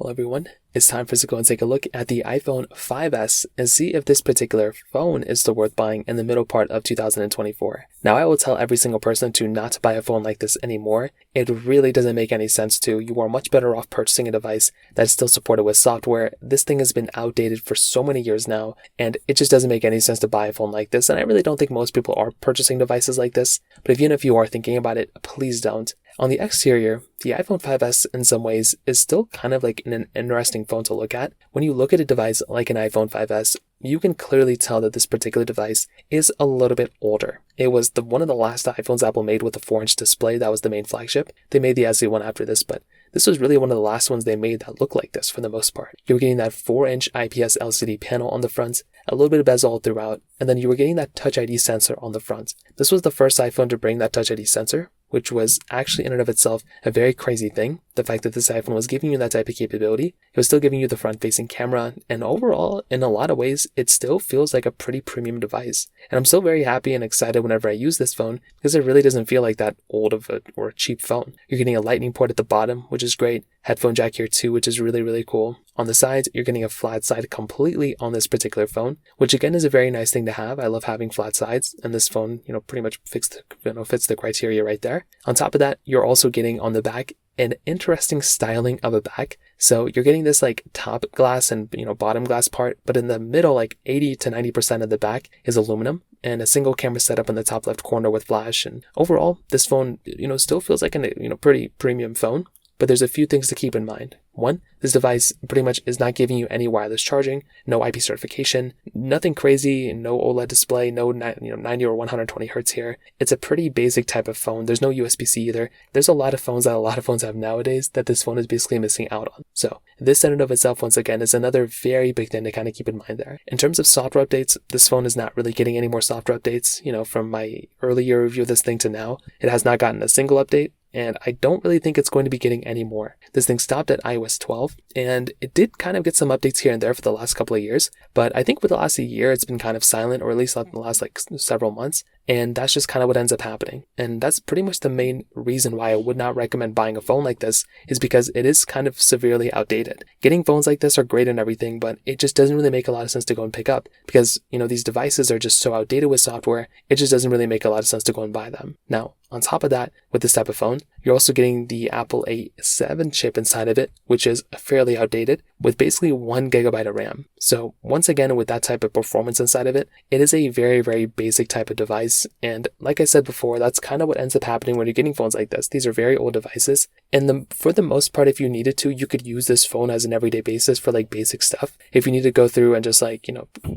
Well, everyone, it's time for us to go and take a look at the iPhone 5S and see if this particular phone is still worth buying in the middle part of 2024. Now, I will tell every single person to not buy a phone like this anymore. It really doesn't make any sense to. You are much better off purchasing a device that's still supported with software. This thing has been outdated for so many years now, and it just doesn't make any sense to buy a phone like this. And I really don't think most people are purchasing devices like this, but even if you are thinking about it, please don't. On the exterior, the iPhone 5S in some ways is still kind of like an interesting phone to look at. When you look at a device like an iPhone 5S, you can clearly tell that this particular device is a little bit older. It was one of the last iPhones Apple made with a 4-inch display. That was the main flagship. They made the SE one after this, but this was really one of the last ones they made that looked like this for the most part. You were getting that 4-inch IPS LCD panel on the front, a little bit of bezel throughout, and then you were getting that Touch ID sensor on the front. This was the first iPhone to bring that Touch ID sensor, which was actually in and of itself a very crazy thing. The fact that this iPhone was giving you that type of capability, it was still giving you the front-facing camera, and overall, in a lot of ways, it still feels like a pretty premium device. And I'm still very happy and excited whenever I use this phone, because it really doesn't feel like that old of a or a cheap phone. You're getting a lightning port at the bottom, which is great. Headphone jack here too, which is really, really cool. On the sides, you're getting a flat side completely on this particular phone, which again is a very nice thing to have. I love having flat sides, and this phone, pretty much fits the criteria right there. On top of that, you're also getting on the back an interesting styling of a back. So you're getting this like top glass and bottom glass part, but in the middle, like 80 to 90% of the back is aluminum, and a single camera setup in the top left corner with flash. And overall, this phone, still feels like a pretty premium phone. But there's a few things to keep in mind. One, this device pretty much is not giving you any wireless charging, no IP certification, nothing crazy, no OLED display, no 90 or 120 hertz here. It's a pretty basic type of phone. There's no USB-C either. There's a lot of phones have nowadays that this phone is basically missing out on. So this in and of itself, once again, is another very big thing to kind of keep in mind there. In terms of software updates, this phone is not really getting any more software updates. From my earlier review of this thing to now, it has not gotten a single update. And I don't really think it's going to be getting any more. This thing stopped at iOS 12, and it did kind of get some updates here and there for the last couple of years. But I think for the last year, it's been kind of silent, or at least in the last several months. And that's just kind of what ends up happening. And that's pretty much the main reason why I would not recommend buying a phone like this, is because it is kind of severely outdated. Getting phones like this are great and everything, but it just doesn't really make a lot of sense to go and pick up, because, these devices are just so outdated with software, it just doesn't really make a lot of sense to go and buy them. Now, on top of that, with this type of phone, you're also getting the Apple A7 chip inside of it, which is fairly outdated, with basically 1 gigabyte of RAM. So once again, with that type of performance inside of it, it is a very, very basic type of device. And like I said before, that's kind of what ends up happening when you're getting phones like this. These are very old devices. And for the most part, if you needed to, you could use this phone as an everyday basis for like basic stuff. If you need to go through and just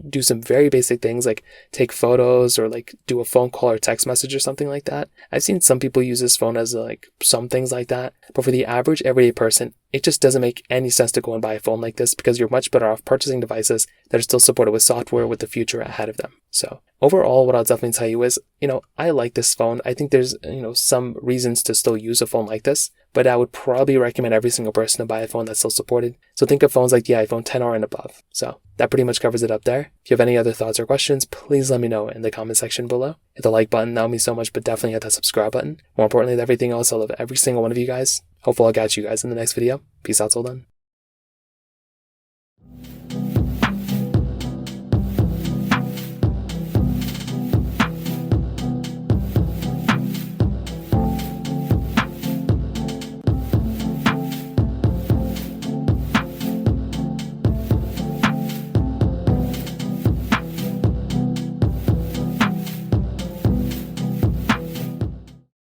do some very basic things like take photos or like do a phone call or text message or something like that. I've seen some people use this phone as some things like that. But for the average everyday person, it just doesn't make any sense to go and buy a phone like this, because you're much better off purchasing devices that are still supported with software with the future ahead of them. So overall, what I'll definitely tell you is, I like this phone. I think there's, some reasons to still use a phone like this, but I would probably recommend every single person to buy a phone that's still supported. So think of phones like the iPhone XR and above. So that pretty much covers it up there. If you have any other thoughts or questions, please let me know in the comment section below. Hit the like button, that would mean so much, but definitely hit that subscribe button. More importantly than everything else, I love every single one of you guys. Hopefully I'll catch you guys in the next video. Peace out till then.